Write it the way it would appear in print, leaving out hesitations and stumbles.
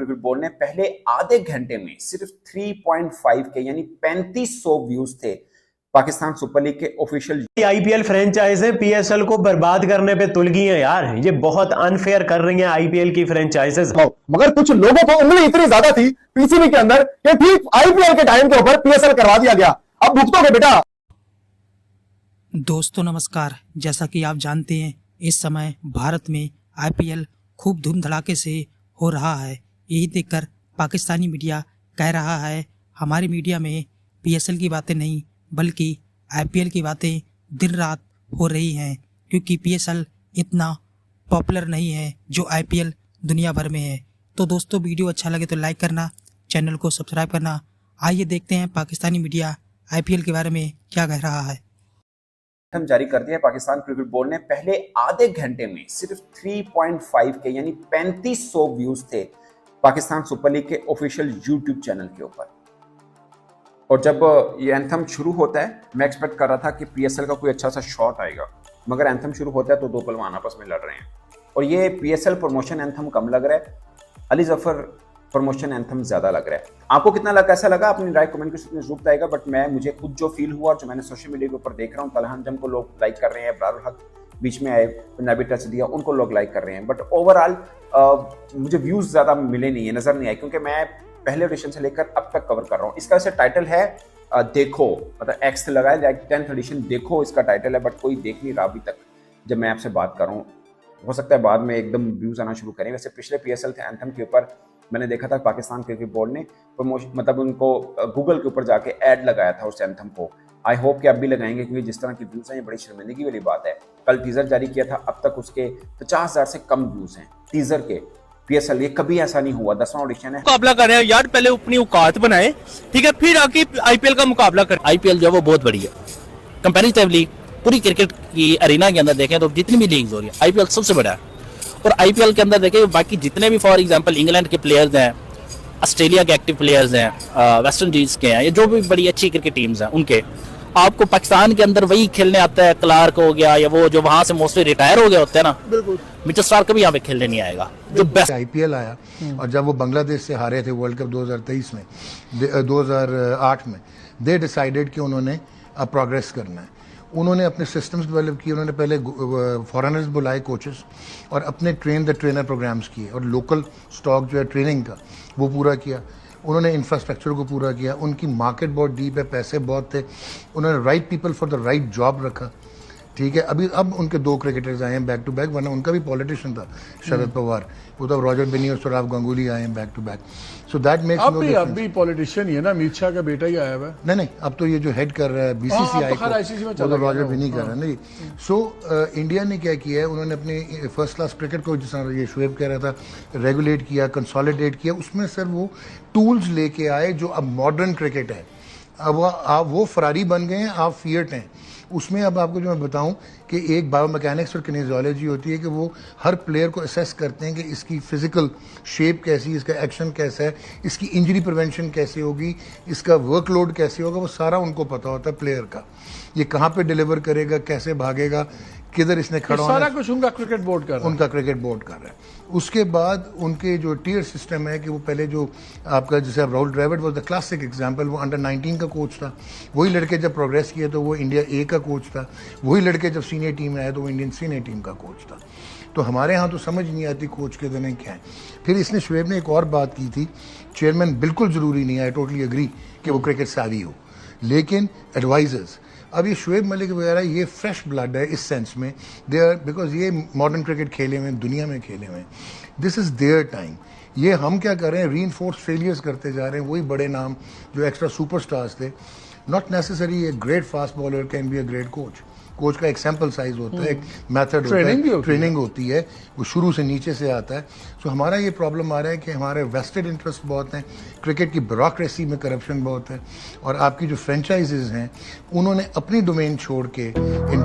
Cricket board ने पहले आधे घंटे में सिर्फ 3.5 के यानी 3500 व्यूज थे पाकिस्तान सुपर लीग के ऑफिशियल। आईपीएल फ्रेंचाइज पीएसएल को बर्बाद करने पे तुल गई हैं यार। ये बहुत अनफेयर कर रही हैं आईपीएल की फ्रेंचाइजेस। मगर कुछ लोगों को उंगली इतनी ज्यादा थी पीसीबी के अंदर कि ठीक आईपीएल के टाइम के ऊपर पीएसएल करवा दिया गया। अब भुगतोगे बेटा। दोस्तों नमस्कार, जैसा कि आप जानते हैं इस समय भारत में आईपीएल खूब धूम धड़ाके से हो रहा है। यही देखकर पाकिस्तानी मीडिया कह रहा है हमारी मीडिया में पीएसएल की बातें नहीं बल्कि आईपीएल की बातें दिन रात हो रही हैं, क्योंकि पीएसएल इतना पॉपुलर नहीं है जो आईपीएल दुनिया भर में है। तो दोस्तों वीडियो अच्छा लगे तो लाइक करना, चैनल को सब्सक्राइब करना। आइए देखते हैं पाकिस्तानी मीडिया आईपीएल के बारे में क्या कह रहा है। जारी कर दिया है पाकिस्तान क्रिकेट बोर्ड ने पहले आधे घंटे में सिर्फ 3.5 के यानी 3500 व्यूज थे पाकिस्तान सुपर लीग के ऑफिशियल यूट्यूब चैनल के ऊपर। और जब ये एंथम शुरू होता है मैं एक्सपेक्ट कर रहा था कि पीएसएल का कोई अच्छा सा शॉट आएगा, मगर एंथम शुरू होता है तो दो पहलवान आपस में लड़ रहे हैं और ये पीएसएल प्रमोशन एंथम कम लग रहा है, अली जफर प्रमोशन एंथम ज्यादा लग रहा है। आपको कितना लगा, कैसा लगा, अपनी राय कमेंट में जरूर बताइएगा। बट मुझे खुद जो फील हुआ और जो मैंने सोशल मीडिया के ऊपर देख रहा हूँ, तलहान जम को लोग लाइक कर रहे हैं, इब्रारुल हक बीच में आए, पंजाबी टच दिया, उनको लोग लाइक कर रहे हैं। बट ओवरऑल मुझे व्यूज ज्यादा मिले नहीं है, नजर नहीं आए, क्योंकि मैं पहले एडिशन से लेकर अब तक कवर कर रहा हूँ। इसका वैसे टाइटल है देखो, मतलब एक्स लगाया जाए 10th एडिशन देखो इसका टाइटल है, बट कोई देख नहीं रहा अभी तक जब मैं आपसे बात कर रहा हूँ। हो सकता है बाद में एकदम व्यूज आना शुरू करें। वैसे पिछले पीएसएल थे एंथम के ऊपर मैंने देखा था पाकिस्तान क्रिकेट बोर्ड ने प्रमोशन मतलब उनको गूगल के ऊपर जाके ऐड लगाया था उस एंथम को। आई होप कि अब भी लगाएंगे, क्योंकि जिस तरह की व्यूज हैं ये बड़ी शर्मिंदगी वाली बात है। कल टीजर जारी किया था, अब तक उसके 50,000 से कम व्यूज हैं टीजर के। पीएसएल ये कभी ऐसा नहीं हुआ, 10वां ऑडिशन है। मुकाबला कर रहे हैं यार, पहले अपनी औकात बनाए, ठीक है, फिर आके आईपीएल का मुकाबला कर। आईपीएल जो है वो बहुत बड़ी है कंपैरेटिवली पूरी क्रिकेट की अरीना के अंदर देखें तो जितनी भी लीग्स हो रही है आईपीएल सबसे बड़ा है। और आईपीएल के अंदर देखें बाकी जितने भी फॉर एग्जांपल इंग्लैंड के प्लेयर्स हैं, ऑस्ट्रेलिया के एक्टिव प्लेयर्स हैं, वेस्ट इंडीज के हैं, ये जो भी बड़ी अच्छी क्रिकेट टीम्स हैं उनके, आपको पाकिस्तान के अंदर वही खेलने आता है। क्लार्क हो गया या वो जो वहां से मोस्टली रिटायर हो गए होते हैं ना, बिल्कुल मिचेल स्टार्क कभी यहाँ पे खेलने नहीं आएगा। जो बेस्ट आईपीएल आया और जब वो बांग्लादेश से हारे थे वर्ल्ड कप 2023 में 2008 में, दे डिसाइडेड कि उन्होंने अब प्रोग्रेस करना है। उन्होंने अपने सिस्टम्स डेवलप किए। उन्होंने पहले फॉरेनर्स बुलाए कोचेस और अपने ट्रेन द ट्रेनर प्रोग्राम्स किए और लोकल स्टॉक जो है ट्रेनिंग का वो पूरा किया। उन्होंने इंफ्रास्ट्रक्चर को पूरा किया। उनकी मार्केट बहुत डीप है, पैसे बहुत थे। उन्होंने right people for the right job रखा, ठीक है। अब उनके 2 क्रिकेटर्स आए हैं बैक टू बैक, वरना उनका भी पॉलिटिशियन था शरद पवार, वो तो रॉजर बिन्नी और सौरभ गांगुली आए हैं back to back. So that makes no difference. अब भी पॉलिटिशियन ही है ना, अमित शाह का बेटा ही आया हुआ है। नहीं, अब तो ये जो हेड कर रहा है बीसीसीआई को, तो रॉजर बिन्नी कर रहा है नहीं। सो इंडिया ने क्या किया है, उन्होंने अपनी फर्स्ट क्लास क्रिकेट को, जिस तरह ये शुएब कह रहा था, रेगुलेट किया, कंसोलिडेट किया। उसमें सर वो टूल्स लेके आए जो अब मॉडर्न क्रिकेट है। अब वो फरारी बन गए हैं, आप फिएट हैं उसमें। अब आपको जो मैं बताऊं कि एक बायोमैकेनिक्स और किनेजियोलॉजी होती है कि वो हर प्लेयर को असेस करते हैं कि इसकी फिजिकल शेप कैसी, इसका एक्शन कैसा है, इसकी इंजरी प्रिवेंशन कैसे होगी, इसका वर्कलोड कैसे होगा, वो सारा उनको पता होता है प्लेयर का। ये कहाँ पे डिलीवर करेगा, कैसे भागेगा, किधर इसने खड़ा होना, सारा कुछ उनका क्रिकेट बोर्ड कर रहा है। उनका क्रिकेट बोर्ड कर रहा है। उसके बाद उनके जो टीयर सिस्टम है कि वो पहले जो आपका, जैसे Rahul Dravid was the classic example, वो अंडर 19 का कोच था। वही लड़के जब प्रोग्रेस किए तो वो इंडिया ए का कोच था। वही लड़के जब सीनियर टीम में आए तो वो इंडियन सीनियर टीम का कोच था। तो हमारे यहाँ तो समझ नहीं आती कोच के दिन क्या है। फिर इसने शुएब ने एक और बात की थी, चेयरमैन बिल्कुल ज़रूरी नहीं है, आई टोटली एग्री कि वो क्रिकेट सावी हो, लेकिन एडवाइजर्स। अब ये शुएब मलिक वगैरह ये फ्रेश ब्लड है इस सेंस में, दे आर, बिकॉज ये मॉडर्न क्रिकेट खेले हुए हैं, दुनिया में खेले हुए हैं, दिस इज़ देयर टाइम। ये हम क्या कर रहे हैं, री इन्फोर्स फेलियर्स करते जा रहे हैं। वही बड़े नाम जो एक्स्ट्रा सुपरस्टार्स थे, not necessary a great fast bowler can be a great coach. Coach का एक सैम्पल साइज होता है, एक मेथड होता है, ट्रेनिंग होती है, वो शुरू से नीचे से आता है। सो हमारा ये प्रॉब्लम आ रहा है कि हमारे वेस्टेड इंटरेस्ट बहुत हैं, क्रिकेट की ब्यूरोक्रेसी में करप्शन बहुत है, और आपकी जो फ्रेंचाइजेज हैं उन्होंने अपनी डोमेन छोड़ के इन